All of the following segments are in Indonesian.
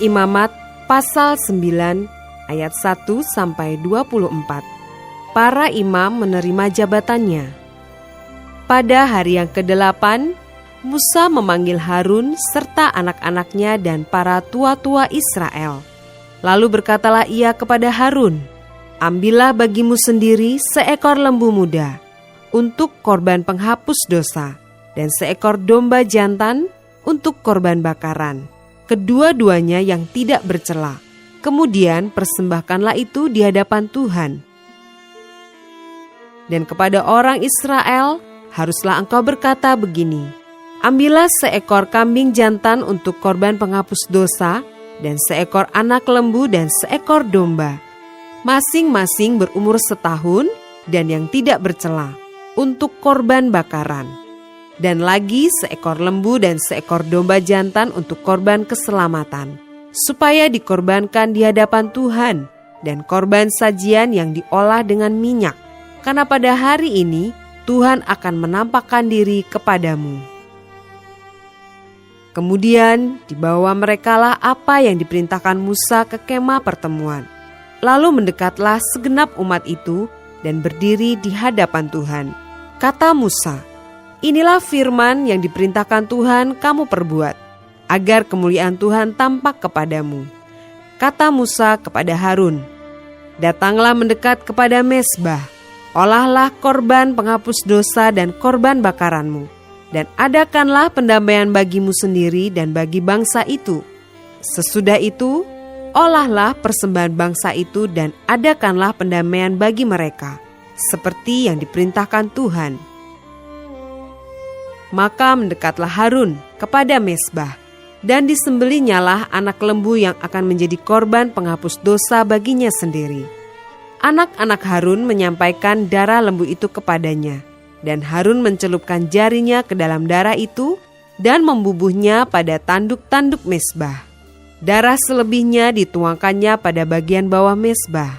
Imamat pasal 9 ayat 1-24. Para imam menerima jabatannya. Pada hari yang ke-8, Musa memanggil Harun serta anak-anaknya dan para tua-tua Israel. Lalu berkatalah ia kepada Harun, "Ambillah bagimu sendiri seekor lembu muda untuk korban penghapus dosa dan seekor domba jantan untuk korban bakaran, kedua-duanya yang tidak bercela. Kemudian persembahkanlah itu di hadapan Tuhan. Dan kepada orang Israel haruslah engkau berkata begini, ambillah seekor kambing jantan untuk korban penghapus dosa dan seekor anak lembu dan seekor domba, masing-masing berumur setahun dan yang tidak bercela, untuk korban bakaran. Dan lagi seekor lembu dan seekor domba jantan untuk korban keselamatan, supaya dikorbankan di hadapan Tuhan, dan korban sajian yang diolah dengan minyak, karena pada hari ini Tuhan akan menampakkan diri kepadamu." Kemudian dibawa merekalah apa yang diperintahkan Musa ke kemah pertemuan. Lalu mendekatlah segenap umat itu dan berdiri di hadapan Tuhan. Kata Musa, "Inilah firman yang diperintahkan Tuhan kamu perbuat, agar kemuliaan Tuhan tampak kepadamu." Kata Musa kepada Harun, "Datanglah mendekat kepada mezbah, olahlah korban penghapus dosa dan korban bakaranmu, dan adakanlah pendamaian bagimu sendiri dan bagi bangsa itu. Sesudah itu, olahlah persembahan bangsa itu dan adakanlah pendamaian bagi mereka, seperti yang diperintahkan Tuhan." Maka mendekatlah Harun kepada mezbah, dan disembelihnyalah anak lembu yang akan menjadi korban penghapus dosa baginya sendiri. Anak-anak Harun menyampaikan darah lembu itu kepadanya, dan Harun mencelupkan jarinya ke dalam darah itu dan membubuhnya pada tanduk-tanduk mezbah. Darah selebihnya dituangkannya pada bagian bawah mezbah.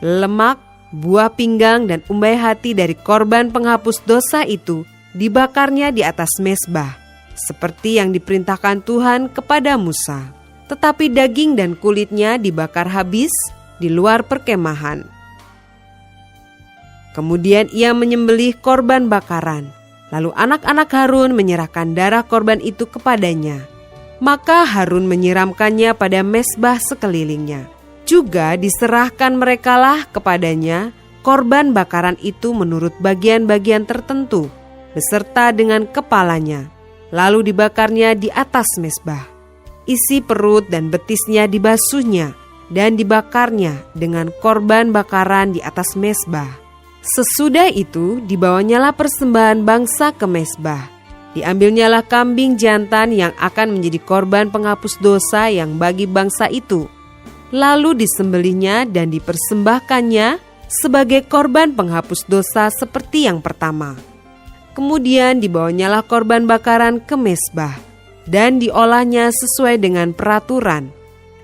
Lemak, buah pinggang dan umbai hati dari korban penghapus dosa itu dibakarnya di atas mezbah, seperti yang diperintahkan Tuhan kepada Musa. Tetapi daging dan kulitnya dibakar habis di luar perkemahan. Kemudian ia menyembelih korban bakaran. Lalu anak-anak Harun menyerahkan darah korban itu kepadanya. Maka Harun menyiramkannya pada mezbah sekelilingnya. Juga diserahkan merekalah kepadanya korban bakaran itu menurut bagian-bagian tertentu, beserta dengan kepalanya, lalu dibakarnya di atas mezbah. Isi perut dan betisnya dibasuhnya dan dibakarnya dengan korban bakaran di atas mezbah. Sesudah itu dibawanyalah persembahan bangsa ke mezbah. Diambilnyalah kambing jantan yang akan menjadi korban penghapus dosa yang bagi bangsa itu. Lalu disembelihnya dan dipersembahkannya sebagai korban penghapus dosa seperti yang pertama. Kemudian dibawanyalah korban bakaran ke mezbah dan diolahnya sesuai dengan peraturan.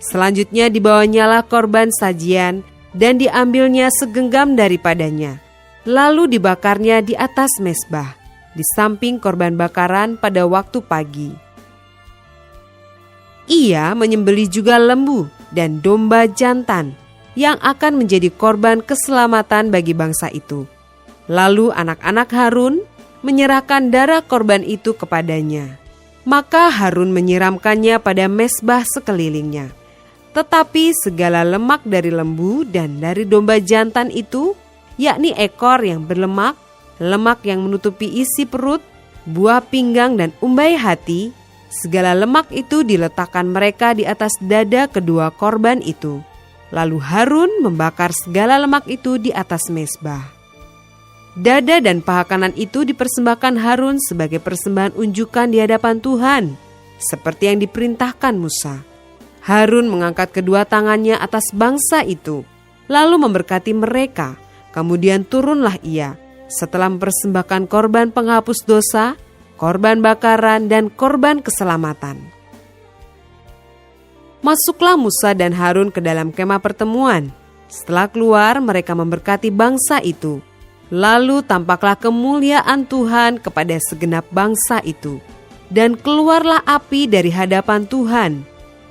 Selanjutnya dibawanyalah korban sajian dan diambilnya segenggam daripadanya. Lalu dibakarnya di atas mezbah, di samping korban bakaran pada waktu pagi. Ia menyembelih juga lembu dan domba jantan yang akan menjadi korban keselamatan bagi bangsa itu. Lalu anak-anak Harun menyerahkan darah korban itu kepadanya. Maka Harun menyiramkannya pada mezbah sekelilingnya. Tetapi segala lemak dari lembu dan dari domba jantan itu, yakni ekor yang berlemak, lemak yang menutupi isi perut, buah pinggang dan umbai hati, segala lemak itu diletakkan mereka di atas dada kedua korban itu. Lalu Harun membakar segala lemak itu di atas mezbah. Dada dan paha kanan itu dipersembahkan Harun sebagai persembahan unjukan di hadapan Tuhan, seperti yang diperintahkan Musa. Harun mengangkat kedua tangannya atas bangsa itu, lalu memberkati mereka. Kemudian turunlah ia, setelah mempersembahkan korban penghapus dosa, korban bakaran, dan korban keselamatan. Masuklah Musa dan Harun ke dalam kemah pertemuan. Setelah keluar, mereka memberkati bangsa itu. Lalu tampaklah kemuliaan Tuhan kepada segenap bangsa itu. Dan keluarlah api dari hadapan Tuhan.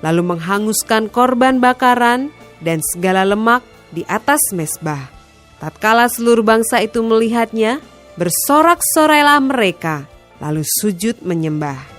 lalu menghanguskan korban bakaran dan segala lemak di atas mezbah. Tatkala seluruh bangsa itu melihatnya, bersorak-sorailah mereka, lalu sujud menyembah.